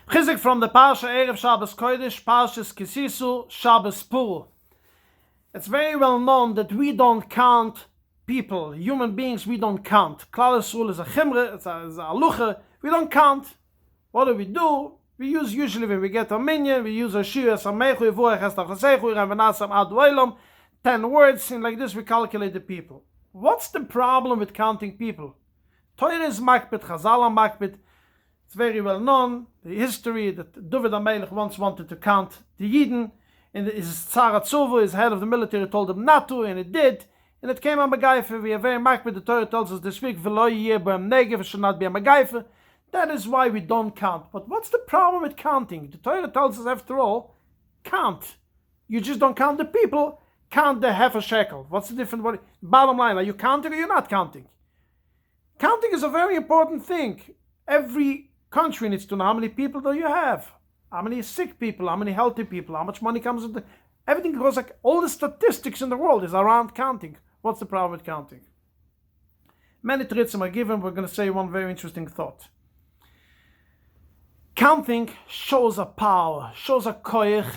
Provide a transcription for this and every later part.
חיזוק from the Parsha Erev Shabbos Kodesh, Parshas Kisisu, Shabbos Pur. It's very well known that we don't count people, human beings. We don't count. Klal Yisrael is a chimre, it's a aluche. We don't count. What do? We use usually when we get a minyan, we use a shir as a mechu yivuach as tachasechu and v'nasam ad olam, 10 words, and like this we calculate the people. What's the problem with counting people? Torah is makbid, Chazal are makbid. It's very well known, the history that David HaMelech once wanted to count the Yidden, and his Tzara Tzuva, his head of the military, told him not to, and it did, and it came on Megaifer. We are very makbid. The Torah tells us this week, V'lo yeh b'em negev, it should not be a Megaifer. That is why we don't count. But what's the problem with counting? The Torah tells us, after all, count. You just don't count the people, count the half a shekel. What's the difference? Bottom line, are you counting or you're not counting? Counting is a very important thing. Every country needs to know how many people do you have, how many sick people, how many healthy people, how much money comes into everything goes like all the statistics in the world is around counting. What's the problem with counting? Many tritzim are given. We're going to say one very interesting thought. Counting shows a power, shows a koyach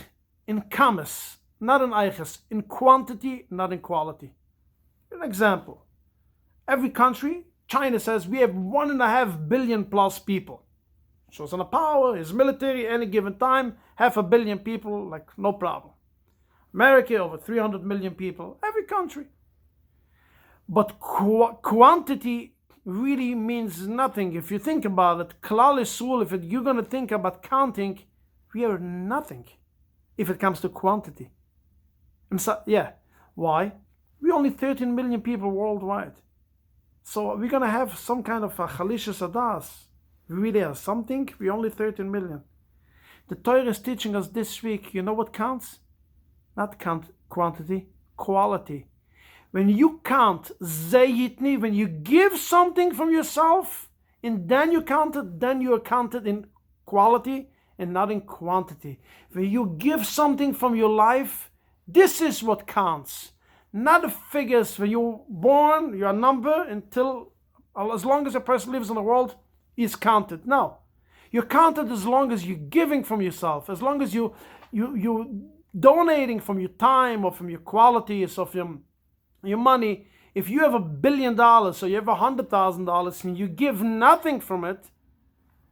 in kamas, not in eiches, in quantity, not in quality. An example: every country, China says we have 1.5 billion plus people. Shows on a power, his military, any given time, 500 million people, like no problem. America, over 300 million people, every country. But quantity really means nothing. If you think about it, Klal Yisrael, if you're going to think about counting, we are nothing if it comes to quantity. And so, why? We're only 13 million people worldwide. So we're going to have some kind of a chalishas adas. We really are something. We're only 13 million. The Torah is teaching us this week, you know what counts? Not count quantity, quality. When you count zayitni, when you give something from yourself, and then you count it, then you are counted in quality and not in quantity. When you give something from your life, this is what counts. Not the figures. When you're born, your number until as long as a person lives in the world is counted. No, you're counted as long as you're giving from yourself, as long as you donating from your time or from your qualities or from your money. If you have $1 billion, so you have $100,000, and you give nothing from it,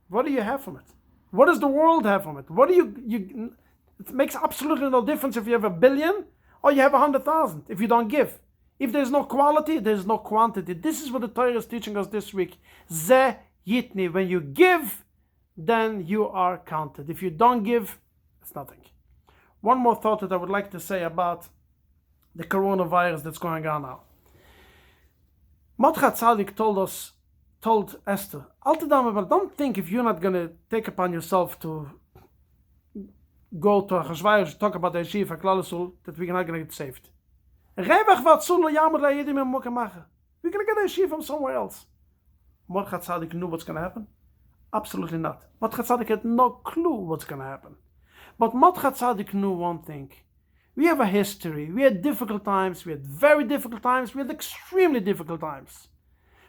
what do you have from it? What does the world have from it? What do you? It makes absolutely no difference if you have $1 billion or you have 100,000. If you don't give, if there's no quality, there's no quantity. This is what the Torah is teaching us this week. Ze Yitni. When you give, then you are counted. If you don't give, it's nothing. One more thought that I would like to say about the coronavirus that's going on now. Mordechai Tzadik told Esther, don't think if you're not going to take upon yourself to go to a Chashvayish to talk about the yeshiva Klal Yisrael, that we're not going to get saved. We're going to get a yeshiva from somewhere else. Mordechai Tzadik knew what's going to happen? Absolutely not. Mordechai Tzadik had no clue what's going to happen. But Mordechai Tzadik knew one thing. We have a history. We had difficult times. We had very difficult times. We had extremely difficult times.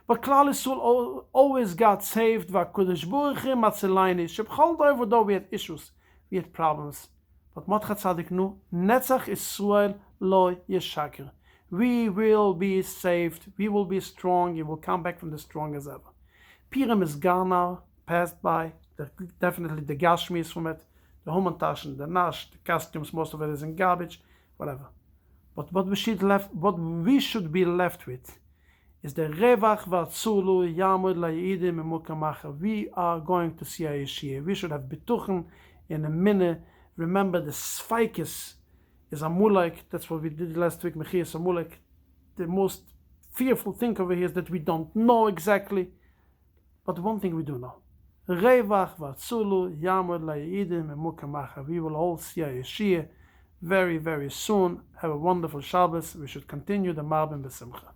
But Klal Yisrael always got saved. Though we had issues, we had problems. But Mordechai Tzadik knew, Netzach Yisrael lo yeshaker. We will be saved. We will be strong. You will come back from the strong as ever. Purim is gone now, passed by. Definitely the Gashmi is from it. The Humantaschen, the Nash, the costumes, most of it is in garbage, whatever. But what we should be left with is the Revach Vatzulu Yamud La'idim Emukamacha. We are going to see a Yeshia. We should have Betuchen in a minute. Remember, the Sfaikis is a mulek. That's what we did last week. Mechir is a mulek. The most fearful thing over here is that we don't know exactly. But one thing we do know. Revach Vatzulu Yamud La'idim Emukamacha. We will all see a Yeshia very, very soon. Have a wonderful Shabbos. We should continue the Marbim B'Simcha.